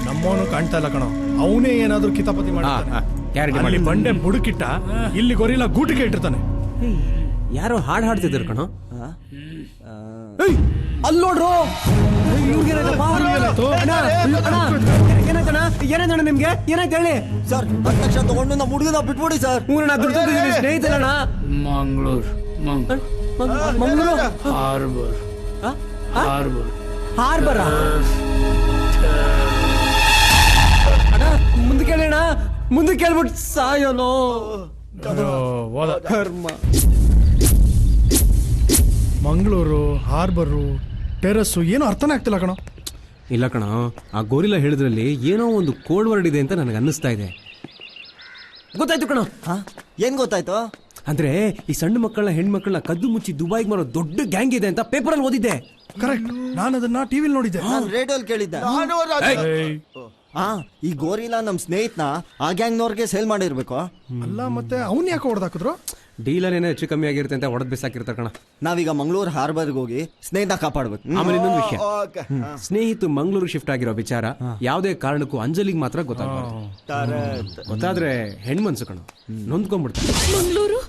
ನಮ್ಮವನು ಕಾಣ್ತಾ ಇಲ್ಲ ಕಣೋ, ಅವನೇ ಏನಾದ್ರೂ ಕಿತಾಪತಿ ಮಾಡಿ ಬಂಡೆ ಬುಡುಕಿಟ್ಟ, ಇಲ್ಲಿ ಗೊರಿಲ್ಲ ಗೂಟಿಗೆ ಇಟ್ಟಿರ್ತಾನೆ. ಯಾರೋ ಹಾಡು ಹಾಡ್ತಿದ್ರು ಕಣೋ. ಅಲ್ಲಿ ನೋಡ್ರು, ಏನಾಯ್ತಣ್ಣ ನಿಮ್ಗೆ? ಏನಾಯ್ತು ಹೇಳಿ ಸರ್. 10 ಲಕ್ಷ ತಗೊಂಡು ನಮ್ಮ ಹುಡುಗನ ಬಿಟ್ಬಿಡಿ ಸರ್. ದುಡ್ಡು ಸ್ನೇಹಿತರಣ್ಣ. ಮಂಗಳೂರು ಹಾರ್ಬರ್ ಅಣ್ಣ, ಮುಂದೆ ಕೇಳೋಣ. ಮುಂದೆ ಕೇಳ್ಬಿಟ್ಟು ಸಾಯೋನೋ ಕರ್ಮ. ಮಂಗಳೂರು ಹಾರ್ಬರು ಟೆರಸ್ಸು ಏನೋ ಅರ್ಥನೇ ಆಗ್ತಿಲ್ಲ ಕಣೋ. ಇಲ್ಲ ಕಣ, ಆ ಗೋರಿಲ್ಲ ಹೇಳಿದ್ರಲ್ಲಿ ಏನೋ ಒಂದು ಕೋಡ್ ವರ್ಡ್ ಇದೆ ಅಂತ ನನಗೆ ಅನ್ನಿಸ್ತಾ ಇದೆ. ಗೊತ್ತಾಯ್ತು ಕಣ. ಏನ್ ಗೊತ್ತಾಯ್ತು? ಅಂದ್ರೆ ಈ ಸಣ್ಣ ಮಕ್ಕಳನ್ನ ಹೆಣ್ಮಕ್ಳನ್ನ ಕದ್ದು ಮುಚ್ಚಿ ದುಬೈಗೆ ಮಾರೋ ದೊಡ್ಡ ಗ್ಯಾಂಗ್ ಇದೆ ಅಂತ ಪೇಪರ್ ಅಲ್ಲಿ ಓದಿದ್ದೆ. ಕರೆಕ್ಟ್, ನಾನು ಅದನ್ನ ಟಿವಿಲಿ ನೋಡಿದ್ದೆ. ನಾನು ರೇಡಿಯೋಲ್ ಕೇಳಿದ್ದೆ. ಈ ಗೋರಿಲ್ಲ ನಮ್ ಸ್ನೇಹಿತನ ಆ ಗ್ಯಾಂಗ್ನವ್ರಿಗೆ ಸೇಲ್ ಮಾಡಿರ್ಬೇಕು. ಅಲ್ಲ ಮತ್ತೆ ಅವನ್ ಯಾಕೆ ಹೊಡೆದಾಕಿದ್ರು? ಡೀಲರ್ ಏನೋ ಹೆಚ್ಚು ಕಮ್ಮಿ ಆಗಿರುತ್ತೆ ಅಂತ ಹೊಡೆದ್ ಬಿಸಾಕಿರ್ತಾರೆ ಕಣ. ನಾವೀಗ ಮಂಗಳೂರು ಹಾರ್ಬರ್ಗೆ ಹೋಗಿ ಸ್ನೇಹಿತ ಕಾಪಾಡ್ಬೇಕು. ಆಮೇಲೆ ಇನ್ನೊಂದು ವಿಷಯ, ಸ್ನೇಹಿತ ಮಂಗಳೂರು ಶಿಫ್ಟ್ ಆಗಿರೋ ವಿಚಾರ ಯಾವುದೇ ಕಾರಣಕ್ಕೂ ಅಂಜಲಿಗೆ ಮಾತ್ರ ಗೊತ್ತಾಗಬಾರ್ದು. ಗೊತ್ತಾದ್ರೆ ಹೆಣ್ಮನ್ಸು ಕಣ, ನೊಂದ್ಕೊಂಡ್ಬಿಡ್ತಾರೆ. ಮಂಗಳೂರು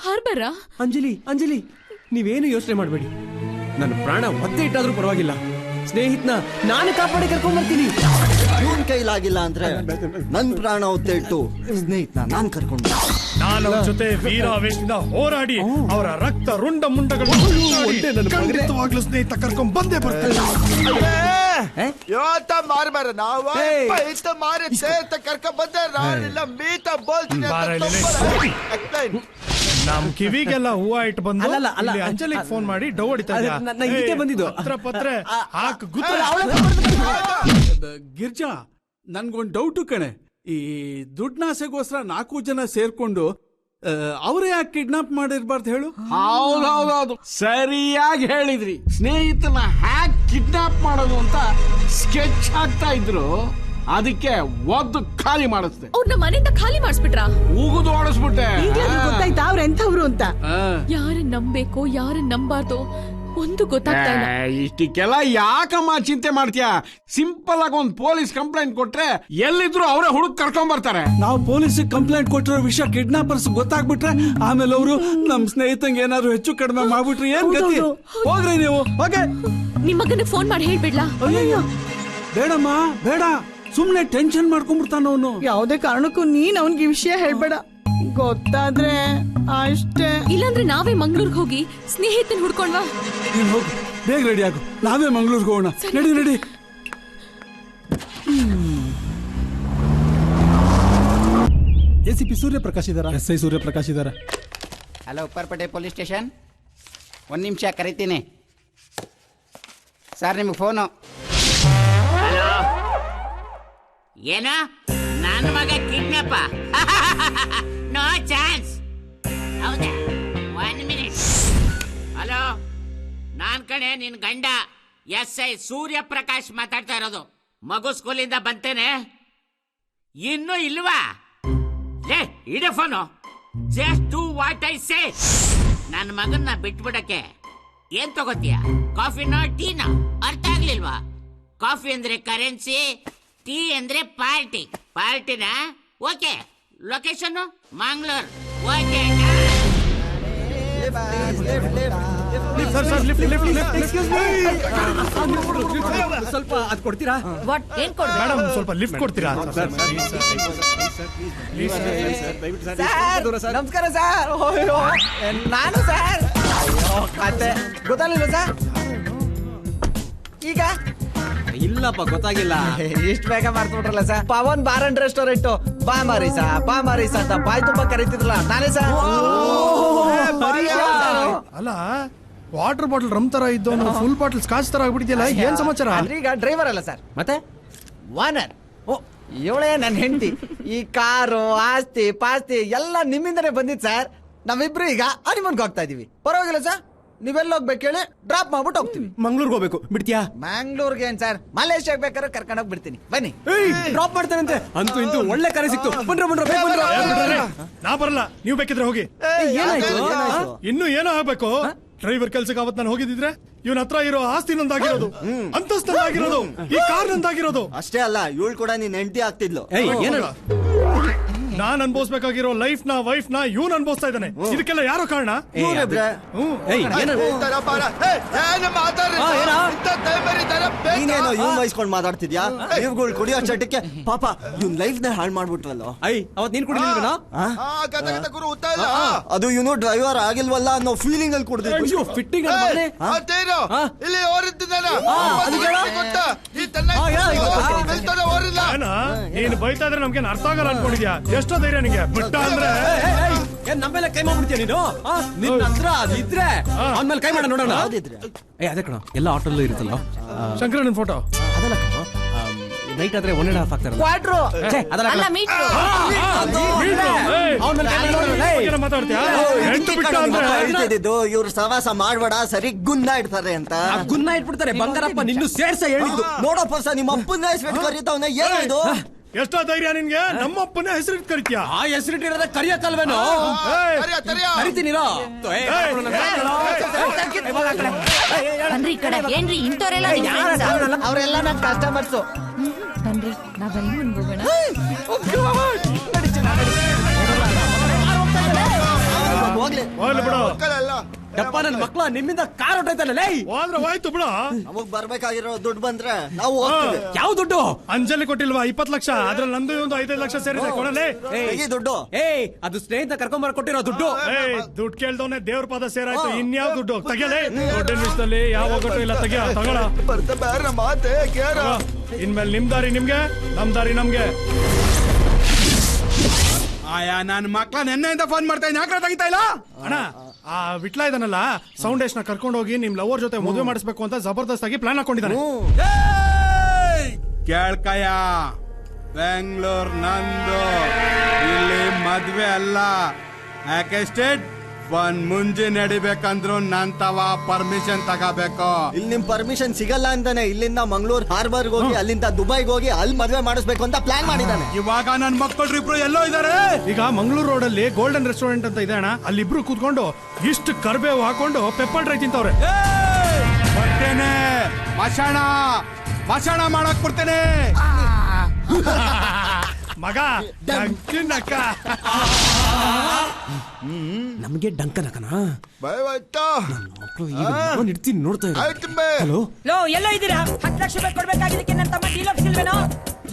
ಹಾರ್ಬರಾ? ಅಂಜಲಿ ನೀವೇನು ಯೋಚನೆ ಮಾಡಬೇಡಿ. ನನ್ನ ಪ್ರಾಣ ಒತ್ತೆ ಇಟ್ಟಾದ್ರೂ ಪರವಾಗಿಲ್ಲ, ಸ್ನೇಹಿತನ ನಾನು ಕಾಪಾಡಿ ಕರ್ಕೊಂಡ್ ಬರ್ತೀನಿ. ಇವನ್ ಕೈಲಾಗಿಲ್ಲ ಅಂದ್ರೆ ನನ್ ಪ್ರಾಣ ಒತ್ತೆ ಇಟ್ಟು ಸ್ನೇಹಿತನ ನಾನ್ ಕರ್ಕೊಂಡು ನಾನು ಜೊತೆ ವೀರಾವೇಶದಿಂದ ಹೋರಾಡಿ ಅವರ ರಕ್ತ ರುಂಡ ಮುಂಡಗಳು ಖಂಡಿತವಾಗ್ಲೂ ಸ್ನೇಹಿತ ಕರ್ಕೊಂಡ್ ಬಂದೇ ಬರ್ತಾರೆ. ಮಾರ್ಬಾರ ನಾವು ಮಾರಿ ಸ್ನೇಹಿತ ಕರ್ಕೊಂಡ್ ಬಂದೆ. ನಮ್ ಕಿವಿಗೆಲ್ಲ ಹೂವ ಇಟ್ಟು ಬಂದು ಅಂಜಲಿಗೆ ಫೋನ್ ಮಾಡಿ ಡೌ ಹೊಡಿತಾ ಬಂದಿದ್ದು. ಗಿರ್ಜಾ, ನನ್ಗೊಂದು ಡೌಟು ಕಣೆ. ಈ ದುಡ್ನಾಸೆಗೋಸ್ಕರ 4 ಜನ ಸೇರ್ಕೊಂಡು ಅವರೇ ಯಾಕೆ ಕಿಡ್ನಾಪ್ ಮಾಡಿರ್ಬಾರ್ದು ಹೇಳು? ಹೌದೌದೌದು, ಸರಿಯಾಗಿ ಹೇಳಿದ್ರಿ. ಸ್ನೇಹಿತನ ಹ್ಯಾಕ್ ಕಿಡ್ನಾಪ್ ಮಾಡೋದು ಅಂತ ಸ್ಕೆಚ್ ಹಾಕ್ತಾ ಇದ್ರು, ಅದಕ್ಕೆ ಒದ್ದು ಖಾಲಿ ಮಾಡಿಸ್ದೆ. ಅವ್ರನ್ನ ಮನೆಯಿಂದ ಖಾಲಿ ಮಾಡಿಸ್ಬಿಟ್ರ? ಉಗಿದು ಓಡಿಸ್ಬಿಟ್ಟೆ. ಗೊತ್ತಾಯ್ತಾ ಅವ್ರ ಎಂಥವ್ರು ಅಂತ? ಯಾರನ್ನ ನಂಬೇಕು ಯಾರನ್ನ ನಂಬಾರ್ದು ಒಂದು ಗೊತ್ತಾಗ್ತಾ ಇಲ್ಲ. ಇಷ್ಟಕ್ಕೆಲ್ಲ ಯಾಕಮ್ಮ ಚಿಂತೆ ಮಾಡ್ತೀಯಾ? ಸಿಂಪಲ್ ಆಗಿ ಒಂದು ಪೊಲೀಸ್ ಕಂಪ್ಲೇಂಟ್ ಕೊಟ್ರೆ ಎಲ್ಲಿದ್ರು ಅವರೇ ಹುಡುಕ್ ಕರ್ಕೊಂಡ್ ಬರ್ತಾರೆ. ನಾವು ಪೊಲೀಸ್ ಕಂಪ್ಲೇಂಟ್ ಕೊಟ್ಟಿರೋ ವಿಷಯ ಕಿಡ್ನಾಪರ್ಸ್ ಗೊತ್ತಾಗ್ಬಿಟ್ರೆ ಆಮೇಲೆ ಅವರು ನಮ್ ಸ್ನೇಹಿತಂಗೆ ಏನಾದ್ರು ಹೆಚ್ಚು ಕಡಿಮೆ ಮಾಡ್ಬಿಟ್ರಿ ಏನ್ ಗತಿ? ಹೋಗ್ರಿ ನೀವು. ಹೋಗೆ ನಿಮ್ ಮಗನಿಗೆ ಫೋನ್ ಮಾಡಿ ಹೇಳ್ಬಿಡ್ಲಾ? ಅಯ್ಯಯ್ಯೋ, ಬೇಡಮ್ಮ ಬೇಡ, ಸುಮ್ನೆ ಟೆನ್ಷನ್ ಮಾಡ್ಕೊಂಡ್ಬಿಡ್ತಾನ ಅವನು. ಯಾವುದೇ ಕಾರಣಕ್ಕೂ ನೀನ್ ಅವನ್ಗೆ ವಿಷಯ ಹೇಳ್ಬೇಡ, ಗೊತ್ತಾದ್ರೆ ಅಷ್ಟೇ. ಇಲ್ಲಾಂದ್ರೆ ನಾವೇ ಮಂಗಳೂರಿಗೆ ಹೋಗಿ ಸ್ನೇಹಿತನ್ ಹುಡ್ಕೊಂಡ್ವಾ? ನೀನ್ ಹೋಗಿ ಬೇಗ ರೆಡಿ ಆಗು, ನಾವೇ ಮಂಗಳೂರಿಗೆ ಹೋಗೋಣ. ನಡಿ. ACP ಸೂರ್ಯಪ್ರಕಾಶ್ ಇದಾರ? SI ಸೂರ್ಯಪ್ರಕಾಶ್ ಇದಾರ? Hello, Upparpet police station. 1 ನಿಮಿಷ ಕರಿತೀನಿ ಸರ್, ನಿಮಗೆ ಫೋನು. ಹಲೋ, ಏನೋ ನನ್ನ ಮಗ ಕಿಡ್ನಾಪ? No chance. ಹೌದಾ? 1 ಮಿನಿಟ್. ಹಲೋ, ನಾನ್ ಕಣೆ ನಿನ್ ಗಂಡ SI ಸೂರ್ಯಪ್ರಕಾಶ್ ಮಾತಾಡ್ತಾ ಇರೋದು. ಮಗು ಸ್ಕೂಲಿಂದ ಬಂತೇನೆ, ಇನ್ನೂ ಇಲ್ವಾ? ಲೇ, ಇಡೆ phone. Just do what I say. ನನ್ನ ಮಗನ್ನ ಬಿಟ್ಬಿಡಕ್ಕೆ ಏನ್ ತಗೋತೀಯ? ಕಾಫಿನೋ ಟೀನೋ? ಅರ್ಥ ಆಗ್ಲಿಲ್ವಾ? ಕಾಫಿ ಅಂದ್ರೆ ಕರೆನ್ಸಿ, ಟೀ ಅಂದ್ರೆ ಪಾರ್ಟಿ. ಪಾರ್ಟಿನ? ಓಕೆ. ಲೊಕೇಶನ್ ಮಂಗಳೂರು. ಓಕೆ. ಸ್ವಲ್ಪ ಅದ್ ಕೊಡ್ತೀರಾ? ಮೇಡಮ್, ಸ್ವಲ್ಪ ಲಿಫ್ಟ್ ಕೊಡ್ತೀರಾ? ನಮಸ್ಕಾರ ಸರ್. ನಾನು ಸರ್ ಮತ್ತೆ ಗೊತ್ತಾಗಲಿಲ್ಲ ಸರ್. ಈಗ ಇಲ್ಲಪ್ಪ, ಗೊತ್ತಾಗಿಲ್ಲ. ಇಷ್ಟು ಬೇಗ ಮಾಡ್ಬಿಟ್ರಲ್ಲ sir. Pavan bar and restaurant ಬಾ ಮಾರೀಸ ಅಂತ ಬಾಯ್ ತುಂಬಾ ಕರೀತಿದ್ರಲ್ಲ, ನಾನೇ ಸರ್. ಅಲ್ಲ, ವಾಟರ್ ಬಾಟಲ್ ರಮ್ ತರ ಇದ್ದವನು ಫುಲ್ ಬಾಟಲ್ ಸ್ಕಾಚ್ ತರ ಆಗ್ಬಿಟ್ಟಿದ್ಯಲ್ಲ, ಏನ್ ಸಮಾಚಾರ? ಈಗ ಡ್ರೈವರ್ ಅಲ್ಲ ಸರ್, ಮತ್ತೆ ಓನರ್. ಇವಳೇ ನನ್ನ ಹೆಂಡತಿ. ಈ ಕಾರು ಆಸ್ತಿ ಪಾಸ್ತಿ ಎಲ್ಲ ನಿಮ್ಮಿಂದನೇ ಬಂದಿತ್ತು ಸರ್. ನಾವಿಬ್ರು ಈಗ ಹನಿಮೂನ್ಗೆ ಹೋಗ್ತಾ ಇದೀವಿ. ಪರವಾಗಿಲ್ಲ ಸರ್, ನೀವೆಲ್ಲ ಹೋಗ್ಬೇಕು ಹೇಳಿ ಡ್ರಾಪ್ ಮಾಡ್ಬಿಟ್ಟು ಹೋಗ್ತೀವಿ. ಮಂಗ್ಳೂರ್ಗೆ ಹೋಗ್ಬೇಕು, ಬಿಡ್ತೀಯಾ? ಮ್ಯಾಂಗ್ಳೂರ್ಗೆ ಏನ್ ಸರ್, ಮಲೇಷ್ಯಾಗ ಬೇಕಾದ್ರೆ ಕರ್ಕೊಂಡು ಹೋಗ್ಬಿಡ್ತೀನಿ, ಬನ್ನಿ. ಡ್ರಾಪ್ ಮಾಡ್ತಾನಂತೆ. ಅಂತೂ ಇಂತೂ ಒಳ್ಳೆ ಕರೆ ಸಿಕ್ತು. ನಾ ಬರಲ್ಲ, ನೀವು ಬೇಕಿದ್ರೆ ಹೋಗಿ. ಏನಾಯ್ತು? ಇನ್ನು ಏನೋ ಆಗ್ಬೇಕು? ಡ್ರೈವರ್ ಕೆಲ್ಸಕ್ಕೆ ಅವತ್ ನಾನು ಹೋಗಿದ್ರೆ ಇವನ ಹತ್ರ ಇರೋ ಆಸ್ತಿ ನಂದಾಗಿರೋದು, ಅಂತಸ್ತಾಗಿರೋದು, ಈ ಕಾರ್ ನಂದಾಗಿರೋದು. ಅಷ್ಟೇ ಅಲ್ಲ, ಇವಳು ಕೂಡ ನೀನ್ ಹೆಂಡತಿ ಆಗ್ತಿದ್ಲು. ನಾನ್ ಅನ್ಭವಿಸ್ಬೇಕಾಗಿರೋ ಲೈಫ್ ನ ವೈಫ್ ನ ಇವ್ನು ಅನ್ಭವಿಸ್ತಾ ಇದ್ದಾನೆ. ಇದಕ್ಕೆಲ್ಲ ಯಾರೋ ಕಾರಣ? ನೀನೇನೋ ಇವ್ನ್ ವಹಿಸ್ಕೊಂಡ್ ಮಾತಾಡ್ತಿದ್ಯಾ? ಇವ್ಗಳು ಕುಡಿಯೋ ಚಟಕ್ಕೆ ಪಾಪ ಇವ್ನ್ ಲೈಫ್ ನ ಹಾಳು ಮಾಡ್ಬಿಟ್ವಲ್ಲ. ಅವತ್ ನೀನ್ ಕುಡಿದಿಲ್ವೇನೋ? ಅದು ಇವನು ಡ್ರೈವರ್ ಆಗಿಲ್ವಲ್ಲ ಅನ್ನೋ ಫೀಲಿಂಗ್ ಅಲ್ಲಿ ಕುಡ್ದಿದ್ದು. ಫಿಟ್ಟಿಂಗ್ ಇಲ್ಲಿ ನೀನು ಬೈತಾ ಇದ್ರೆ ನಮ್ಗೆ ಅರ್ಥ ಆಗಲ್ಲ ಅನ್ಕೊಂಡಿದ್ಯಾ? ಎಷ್ಟೋ ಧೈರ್ಯ ನಿಂಗೆ? ಬಿಟ್ಟ ಅಂದ್ರೆ ನಮ್ಮೇಲೆ ಕೈ ಮಾಡ್ಬಿಡ್ತೀಯ ನೀನು? ನಿನ್ನ ಹತ್ರ ಅದಿದ್ರೆ ಅವನ್ಮೇಲೆ ಕೈ ಮಾಡ ನೋಡೋಣ. ಅದೇ ಕಣ, ಎಲ್ಲ ಆಟೋಲ್ಲೂ ಇರುತ್ತಲ್ಲ ಶಂಕರಣ್ಣನ ಫೋಟೋ. ಅದಲ್ಲ ಕಣ, ನೈಟ್ ಆದ್ರೆ 1.5 ಆಗ್ತಾರಲ್ಲ. ಇವ್ರು ಸವಾಸ ಮಾಡ್ಬೇಡ, ಸರಿ ಗುನ್ನ ಇಡ್ತಾರೆ ಅಂತ. ಗುನ್ನ ಇಟ್ಬಿಡ್ತಾರೆ. ಬಂಗಾರಪ್ಪ ನಿನ್ನೂ ಸೇರ್ಸ ಹೇಳಿದ್ದು. ನೋಡಪ್ಪ ಸ, ನಿಮ್ಮ ಅಪ್ಪನ ಹೆಸರು ಕರೀತಾವನ. ಏನಿದು? ಎಷ್ಟೋ ಧೈರ್ಯ ನಿನ್ಗೆ? ನಮ್ಮಪ್ಪನ ಹೆಸರು ಕರಿತೀಯ? ಆ ಹೆಸರಿಟ್ಟಿರೋದ ಕರಿಯಕ್ಕಲ್ವೇನೋ? ಕರಿತೀನಿರೋ. ಬನ್ರಿ ಕಡೆ ಏನ್ರಿ ಇಂಥವ್ರೆಲ್ಲ ಅವರೆಲ್ಲ ನನ್ನ ಕಸ್ಟಮರ್ಸು. ಬನ್ರಿ ನಾವೆಲ್ಲ ಹೋಗೋಣ. ಹೋಗ್ಲಿ ಬಿಡು. ಯಪ್ಪ ನನ್ನ ಮಕ್ಳ ನಿಮ್ಮಿಂದ ಕಾರ್ ಹೊಟ್ಟೈತಾನಲ್ಲ. ಹೋದ್ರೆ ಹೋಯ್ತು ಬಿಡು. ನಮಗ್ ಬರ್ಬೇಕಾಗಿರೋ ದುಡ್ಡು ಬಂದ್ರೆ ನಾವು ಹೋಗ್ತೀವಿ. ಯಾವ ದುಡ್ಡು? ಅಂಜಲಿ ಕೊಟ್ಟಿಲ್ವಾ 20 ಲಕ್ಷ? ಅದ್ರಲ್ಲಿ ನಂದು ಒಂದು 5 ಲಕ್ಷ ಸೇರಿದೆ. ಕೊಡಲೇ ದುಡ್ಡು. ಅದು ಸ್ನೇಹಿತ ಕರ್ಕೊಂಬರ್ ಕೊಟ್ಟಿರೋ ದುಡ್ಡು. ದುಡ್ಡು ಕೇಳ್ದವನೇ ದೇವ್ರ ಪಾದ ಸೇರಾಯ್ತು. ಇನ್ಯಾವ ದುಡ್ಡು? ತೆಗೆಯಲೇ. ದುಡ್ಡಿನ ವಿಷಯದಲ್ಲಿ ಯಾವ ಒಗ್ಗಟ್ಟು ಇಲ್ಲ. ತೆಗಿಯ, ತಗೊಳ. ಇನ್ಮೇಲೆ ನಿಮ್ ದಾರಿ ನಿಮ್ಗೆ, ನಮ್ ದಾರಿ ನಮ್ಗೆ. ಆಯಾ ನನ್ ಮಕ್ಳ ನೆನ್ನೆಯಿಂದ ಫೋನ್ ಮಾಡ್ತಾ ಇದ್ದೀನಿ, ಯಾಕೆ ತೆಗಿತಾ ಇಲ್ಲ? ಅಣ್ಣ, ಆ ವಿಟ್ಲ ಇದನ್ನಲ್ಲ, ಸೌಂಡೇಶ್ ನ ಕರ್ಕೊಂಡು ಹೋಗಿ ನಿಮ್ ಲವರ್ ಜೊತೆ ಮದುವೆ ಮಾಡಿಸ್ಬೇಕು ಅಂತ ಜಬರ್ದಸ್ತ್ ಆಗಿ ಪ್ಲಾನ್ ಹಾಕೊಂಡಿದ್ದಾನೆ. ಕೇಳ್ಕಯ್ಯ, ಬೆಂಗಳೂರು ನಂದು, ಇಲ್ಲಿ ಮದ್ವೆ ಅಲ್ಲ. ಯಾಕೆ ಸ್ಟೇಟ್ ಒಂದ್ ಮುಂಜಿ ನಡಿಬೇಕಂದ್ರು ನಂತವ ಪರ್ಮಿಷನ್ ತಗೋಬೇಕು. ಇಲ್ಲಿ ನಿಮ್ ಪರ್ಮಿಷನ್ ಸಿಗಲ್ಲ ಅಂತಾನೆ ಇಲ್ಲಿಂದ ಮಂಗಳೂರು ಹಾರ್ಬರ್ ಹೋಗಿ ಅಲ್ಲಿಂದ ದುಬೈಗೆ ಹೋಗಿ ಅಲ್ಲಿ ಮದುವೆ ಮಾಡಿಸ್ಬೇಕು ಅಂತ ಪ್ಲಾನ್ ಮಾಡಿದ್ದಾನೆ. ಇವಾಗ ನನ್ ಮಕ್ಕಳು ಇಬ್ರು ಎಲ್ಲೋ ಇದಾರೆ. ಈಗ ಮಂಗಳೂರು ರೋಡ್ ಅಲ್ಲಿ ಗೋಲ್ಡನ್ ರೆಸ್ಟೋರೆಂಟ್ ಅಂತ ಇದೆ ಅಣ್ಣ. ಅಲ್ಲಿಬ್ರು ಕೂತ್ಕೊಂಡು ಇಷ್ಟು ಕರ್ಬೇವು ಹಾಕೊಂಡು ಪೆಪ್ಪರ್ ಡ್ರೈ ತಿಂತವ್ರೆ. ಬರ್ತೇನೆ, ಮಶಾಣ ಮಾಡಕ್ ಕೊಡ್ತೇನೆ. ಮಗ ನಮ್ಗೆ ಡಂಕನಕನ ಇಡ್ತೀನಿ, ನೋಡ್ತಾ ಹಲೋ ಎಲ್ಲೋ ಇದ್ದೀರಾ? 10 ಲಕ್ಷ ರೂಪಾಯಿ ಕೊಡ್ಬೇಕಾಗಿದ್ದಕ್ಕೆ ನನ್ನ ತಮ್ಮ ಡೀಲ್ ಆಫೀಸಿಲ್ವೇನೋ?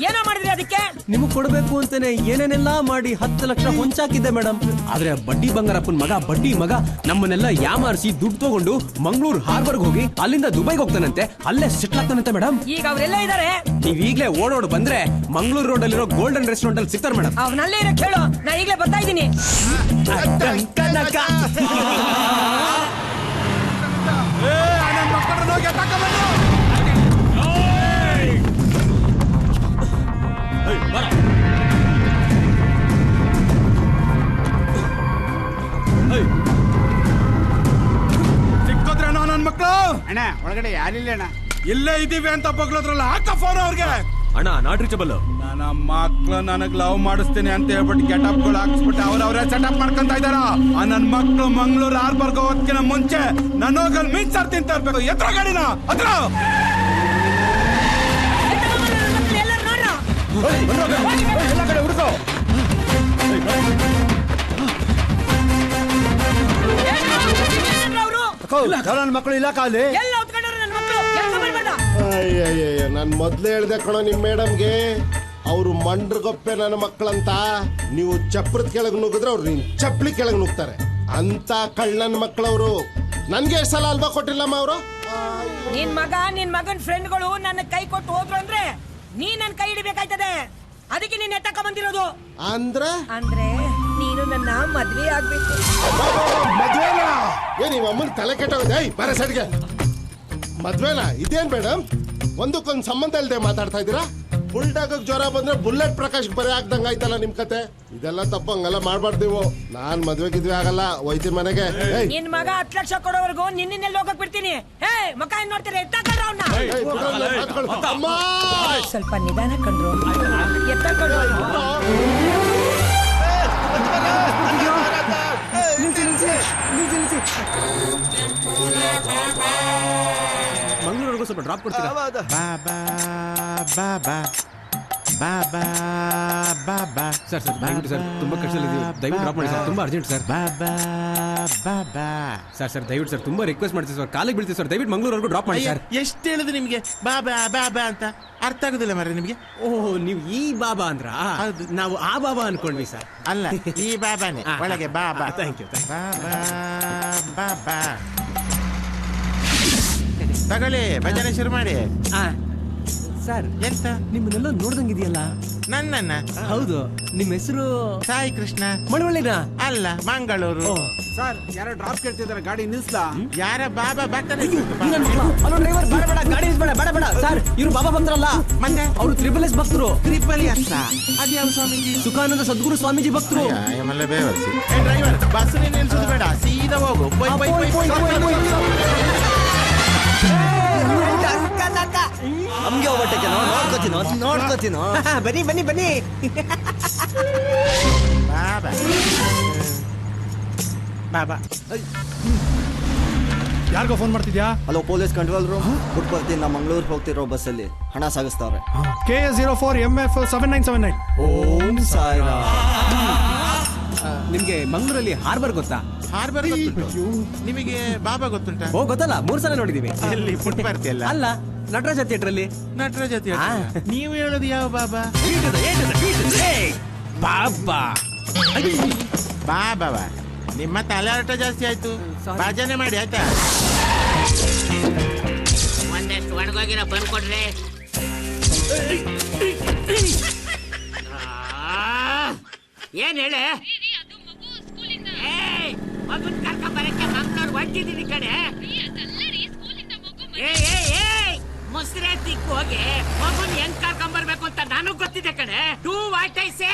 ಏನೋ ಮಾಡಿದ್ರಿ ಅದಕ್ಕೆ? ನಿಮಗ್ ಕೊಡ್ಬೇಕು ಅಂತಾನೆ ಏನೇನೆಲ್ಲ ಮಾಡಿ 10 ಲಕ್ಷ ಹೊಂಚಾಕಿದ್ದೆ ಮೇಡಮ್. ಆದ್ರೆ ಬಡ್ಡಿ ಬಂಗಾರಪ್ಪನ ಮಗ, ಬಡ್ಡಿ ಮಗ ನಮ್ಮನ್ನೆಲ್ಲ ಯಾಮಾರಿಸಿ ದುಡ್ಡು ತಗೊಂಡು ಮಂಗಳೂರು ಹಾರ್ಬರ್ಗ್ ಹೋಗಿ ಅಲ್ಲಿಂದ ದುಬೈಗೆ ಹೋಗ್ತಾನಂತೆ, ಅಲ್ಲೇ ಸೆಟ್ಲ್ ಆಗ್ತಾನಂತೆ ಮೇಡಮ್. ಈಗ ಅವರೆಲ್ಲ ಇದಾರೆ. ನೀವ್ ಈಗ್ಲೇ ಓಡೋಡ್ ಬಂದ್ರೆ ಮಂಗಳೂರು ರೋಡ್ ಅಲ್ಲಿರೋ ಗೋಲ್ಡನ್ ರೆಸ್ಟೋರೆಂಟ್ ಅಲ್ಲಿ ಸಿಗ್ತಾರೆ ಮೇಡಮ್. ಅವನಲ್ಲೇ ಇರೋ ಕೇಳು, ನಾ ಈಗಲೇ ಬರ್ತಾ ಇದ್ದೀನಿ. ಸಿಕ್ಕೋದ್ರೆ ನನ್ ಮಕ್ಕಳು ಅಣ್ಣ ಒಳಗಡೆ ಯಾರಿಲ್ಲ ಅಣ್ಣ. ಇಲ್ಲೇ ಇದೀವಿ ಅಂತ ಬಗ್ಲದ್ರಲ್ಲ, ಹಾಕ ಫೋನ್ ಅವ್ರಿಗೆ. ಅಣ್ಣ ನಾಟ್ ರೀಚಬಲ್. ನನ್ನ ಮಕ್ಳು ನನಗ್ ಲವ್ ಮಾಡಿಸ್ತೀನಿ ಅಂತ ಹೇಳ್ಬಿಟ್ಟು ಗೆಟಪ್ ಗಳು ಹಾಕ್ಸ್ಬಿಟ್ಟು ಅವ್ರವ್ರೇ ಸೆಟಪ್ ಮಾಡ್ಕೊಂತ ಇದಾರ. ಆ ನನ್ ಮಕ್ಳು ಮಂಗಳೂರು ಹಾರ್ಬರ್ಗ್ ಹೋಗೋದಕ್ಕಿಂತ ಮುಂಚೆ ನಾನು ಹೋಗಲ್ ಮೀನ್ ಸಾರ್ ತಿಂತ ಇರ್ಬೇಕು. ಎತ್ರ ಗಾಡಿನ ಹತ್ರ ಎಲ್ಲ ಕಡೆ ಹುಡುಕೋ. ನನ್ನ ಮಕ್ಕಳು ಇಲ್ಲ ಕಾಲಿ. ನಾನ್ ಮೊದ್ಲೇ ಹೇಳ್ದೆ ಕಣೋ ನಿಮ್ ಮೇಡಮ್ಗೆ, ಅವ್ರು ಮಂಡ್ರಗೊಪ್ಪೆ ನನ್ನ ಮಕ್ಕಳಂತ. ನೀವು ಚಪ್ರದ ಕೆಳಗ್ ನುಗ್ಗಿದ್ರೆ ಅವ್ರು ನಿನ್ ಚಪ್ಲಿ ಕೆಳಗ್ ನುಗ್ತಾರೆ ಅಂತ ಕಳ್ಳನ್ ಮಕ್ಕಳವ್ರು. ನನ್ಗೆ ಎಷ್ಟು ಸಲ ಅಲ್ವಾ ಕೊಟ್ಟಿಲ್ಲಮ್ಮ ಅವರು? ನಿನ್ ಮಗನ್ ಫ್ರೆಂಡ್ಗಳು ನನ್ನ ಕೈ ಕೊಟ್ಟು ಹೋದ್ರು ಅಂದ್ರೆ ನೀ ನನ್ ಕೈ ಹಿಡಿಬೇಕಾಯ್ತದೆ. ಅದಕ್ಕೆ ನೀನ್ ಎತ್ತಕ ಬಂದಿರೋದು. ಅಂದ್ರೆ ನೀನು ನನ್ನ ಮದ್ವೆ ಆಗ್ಬೇಕು. ಮದ್ವೆನಾ? ನಿಮ್ಮ ಅಮ್ಮನ್ ತಲೆ ಕೆಟ್ಟೋಗಿದೆ. ಬರ ಸೈಡ್ಗೆ. ಮದ್ವೆನಾ? ಇದೇನ್ ಮೇಡಮ್ ಒಂದಕ್ಕೊಂದು ಸಂಬಂಧ ಇಲ್ದೆ ಮಾತಾಡ್ತಾ ಇದ್ದೀರಾ? ಬುಲ್ಡಾಗಕ್ ಜ್ವರ ಬಂದ್ರೆ ಬುಲೆಟ್ ಪ್ರಕಾಶ್ ಬರೀ ಆಗ್ದಂಗ ಆಯ್ತಲ್ಲ ನಿಮ್ ಕತೆ. ಇದೆಲ್ಲ ತಪ್ಪಂಗೆಲ್ಲ ಮಾಡ್ಬಾರ್ದು ನೀವು. ನಾನ್ ಮದ್ವೆಗಿದ್ವಿ ಆಗಲ್ಲ, ಹೋಯ್ತೀನಿ ಮನೆಗೆ. ನಿನ್ ಮಗ 10 ಲಕ್ಷ ಕೊಡೋವರೆಗೂ ನಿನ್ನೆಲ್ಲ ಹೋಗಕ್ ಬಿಡ್ತೀನಿ. ಹೇ ಮಕ ಏನ್ ನೋಡ್ತೀರಿ? ಎತ್ತಕೊಂಡ್ರ ಅವ್ನ. ಸ್ವಲ್ಪ ನಿಧಾನ ಕಂಡ್ರು. ಎತ್ತಕೊಂಡ್ರು. ಮಂಗಳೂರಿಗೂ ಸ್ವಲ್ಪ ಡ್ರಾಪ್ ಕೊಡ್ತೀರಾ? ಬಾಬಾ ಬಾಬಾ ಬಾಬಾ ಬಾಬಾ ಸರ್ ದಯವಿಟ್ಟು ಸರ್ ತುಂಬಾ ಕಷ್ಟದಲ್ಲಿದ್ದೀವಿ, ದಯವಿಟ್ಟು ಡ್ರಾಪ್ ಮಾಡಿ ಸರ್, ತುಂಬಾ ಅರ್ಜೆಂಟ್ ಸರ್. ಬಾಬಾ ಬಾಬಾ ಸರ್ ದಯವಿಟ್ಟು ಸರ್ ತುಂಬಾ ರಿಕ್ವೆಸ್ಟ್ ಮಾಡ್ತೀವಿ ಸರ್, ಕಾಲಿಗೆ ಬೀಳ್ತೀವಿ ಸರ್, ದಯವಿಟ್ಟು ಮಂಗಳೂರವರೆಗೂ ಡ್ರಾಪ್ ಮಾಡಿ ಸರ್. ಎಷ್ಟು ಹೇಳಿದ್ರು ನಿಮ್ಗೆ ಬಾಬಾ ಬಾಬಾ ಅಂತ ಅರ್ಥ ಆಗುದಿಲ್ಲ ಮರ ನಿಮ್ಗೆ? ಓಹ್ ನೀವು ಈ ಬಾಬಾ ಅಂದ್ರ? ನಾವು ಆ ಬಾಬಾ ಅನ್ಕೊಂಡ್ವಿ ಸರ್. ಅಲ್ಲ, ಈ ಬಾಬಾನೇ ಒಳಗೆ ಬಾಬಾ. Thank you. ಬಾಬಾ ಬಾಬಾ ತಗೊಳ್ಳಿ, ಭಜನೆ ಶುರು ಮಾಡಿ. ಸರ್ ಎಂತ ನಿಮ್ಮನ್ನೆಲ್ಲ ನೋಡ್ದಂಗಿದೆಯಲ್ಲ? ನನ್ನನ್ನ? ಹೌದು. ನಿಮ್ಮ ಹೆಸರು? ಸಾಯಿ ಕೃಷ್ಣ. ಮಳವಳ್ಳಿನ? ಅಲ್ಲ, ಮಂಗಳೂರು. ಸರ್ ಯಾರೋ ಡ್ರಾಪ್ ಕೇಳ್ತಿದ್ದಾರೆ, ಗಾಡಿ ನಿಲ್ಸ್ಲಾ? ಯಾರ ಬಾಬಾ ಬರ್ತಾರೆ? ಹಲೋ ಡ್ರೈವರ್, ಬೇಡ ಬೇಡ ಗಾಡಿ ನಿಲ್ಸ್ಬೇಡ, ಬೇಡ ಬೇಡ ಸರ್, ಇವ್ರು ಬಾಬಾ ಭಕ್ತರಲ್ಲ, ಮತ್ತೆ ಅವರು ತ್ರಿಪಲ್ ಭಕ್ತರು. Triple S? ಅದ್ಯಾವ ಸ್ವಾಮೀಜಿ? ಸುಖಾನಂದ ಸದ್ಗುರು ಸ್ವಾಮೀಜಿ ಭಕ್ತರು. ಬೇವರ್ಸಿ. ಡ್ರೈವರ್, ಬಸ್ ನಿಲ್ಸೋದು ಬೇಡ, ಸೀದಾ ಹೋಗು. ನಮ್ಗೆ ಹೋಗ್ಬಿಟ್ಟೆ, ನೋಡ್ಕೋತೀನೋ. ಬನ್ನಿ ಬನ್ನಿ ಬನ್ನಿ. ಬಾಬಾ ಬಾಬಾ ಯಾರಿಗೋ ಫೋನ್ ಮಾಡ್ತಿದ್ಯಾ? Hello police control room, good ಬರ್ತೀನಿ. ನಾ ಮಂಗಳೂರಿಗೆ ಹೋಗ್ತಿರೋ ಬಸ್ಸಲ್ಲಿ ಹಣ ಸಾಗಿಸ್ತಾವ್ರೆ. KA04MF7979. ಓಂ ಸಾಯಿರಾಮ್. ನಿಮ್ಗೆ ಮಂಗಳೂರಲ್ಲಿ ಹಾರ್ಬರ್ ಗೊತ್ತಾ? ಹಾರ್ಬರ್ ಗೊತ್ತುಂಟು. ನಿಮಗೆ ಬಾಬಾ ಗೊತ್ತುಂಟಾ? ಓ ಗೊತ್ತಲ್ಲ, 3 ಸಲ ನೋಡಿದೀವಿ. ಎಲ್ಲಿ? ಫುಟ್ಪಾತ್ ಎಲ್ಲ? ಅಲ್ಲ, ನಟರಾಜ ಥಿಯೇಟರ್ ಅಲ್ಲಿ. ನಟರಾಜ ಥಿಯೇಟರ್? ನೀವು ಹೇಳೋದು ಯಾವ ಬಾಬಾ? ಬಾಬಾ ಬಾಬಾ ನಿಮ್ಮ ತಲೆಹಾಟ ಜಾಸ್ತಿ ಆಯ್ತು, ಭಜನೆ ಮಾಡಿ ಆಯ್ತಾ? ಒಂದಷ್ಟು ಒಣಗೋಗಿರೋ ಬಂದ್ ಕೊಡ್ರಿ. ಏನ್ ಹೇಳೆ? ಮಗುನ್ ಕರ್ಕೊಂಡ್ ಬರಕ್ಕೆ ಮಂಗಳೂರು ಹೊಂಟಿದ್ದೀನಿ ಕಡೆ. ಮುಸ್ರೆ ತಿಕ್ಕು ಹೋಗಿ ಮಗುನ್ ಹೆಂಗ್ ಕರ್ಕೊಂಡ್ ಬರ್ಬೇಕು ಅಂತ ನನಗ್ ಗೊತ್ತಿದೆ ಕಡೆ. Do what I say.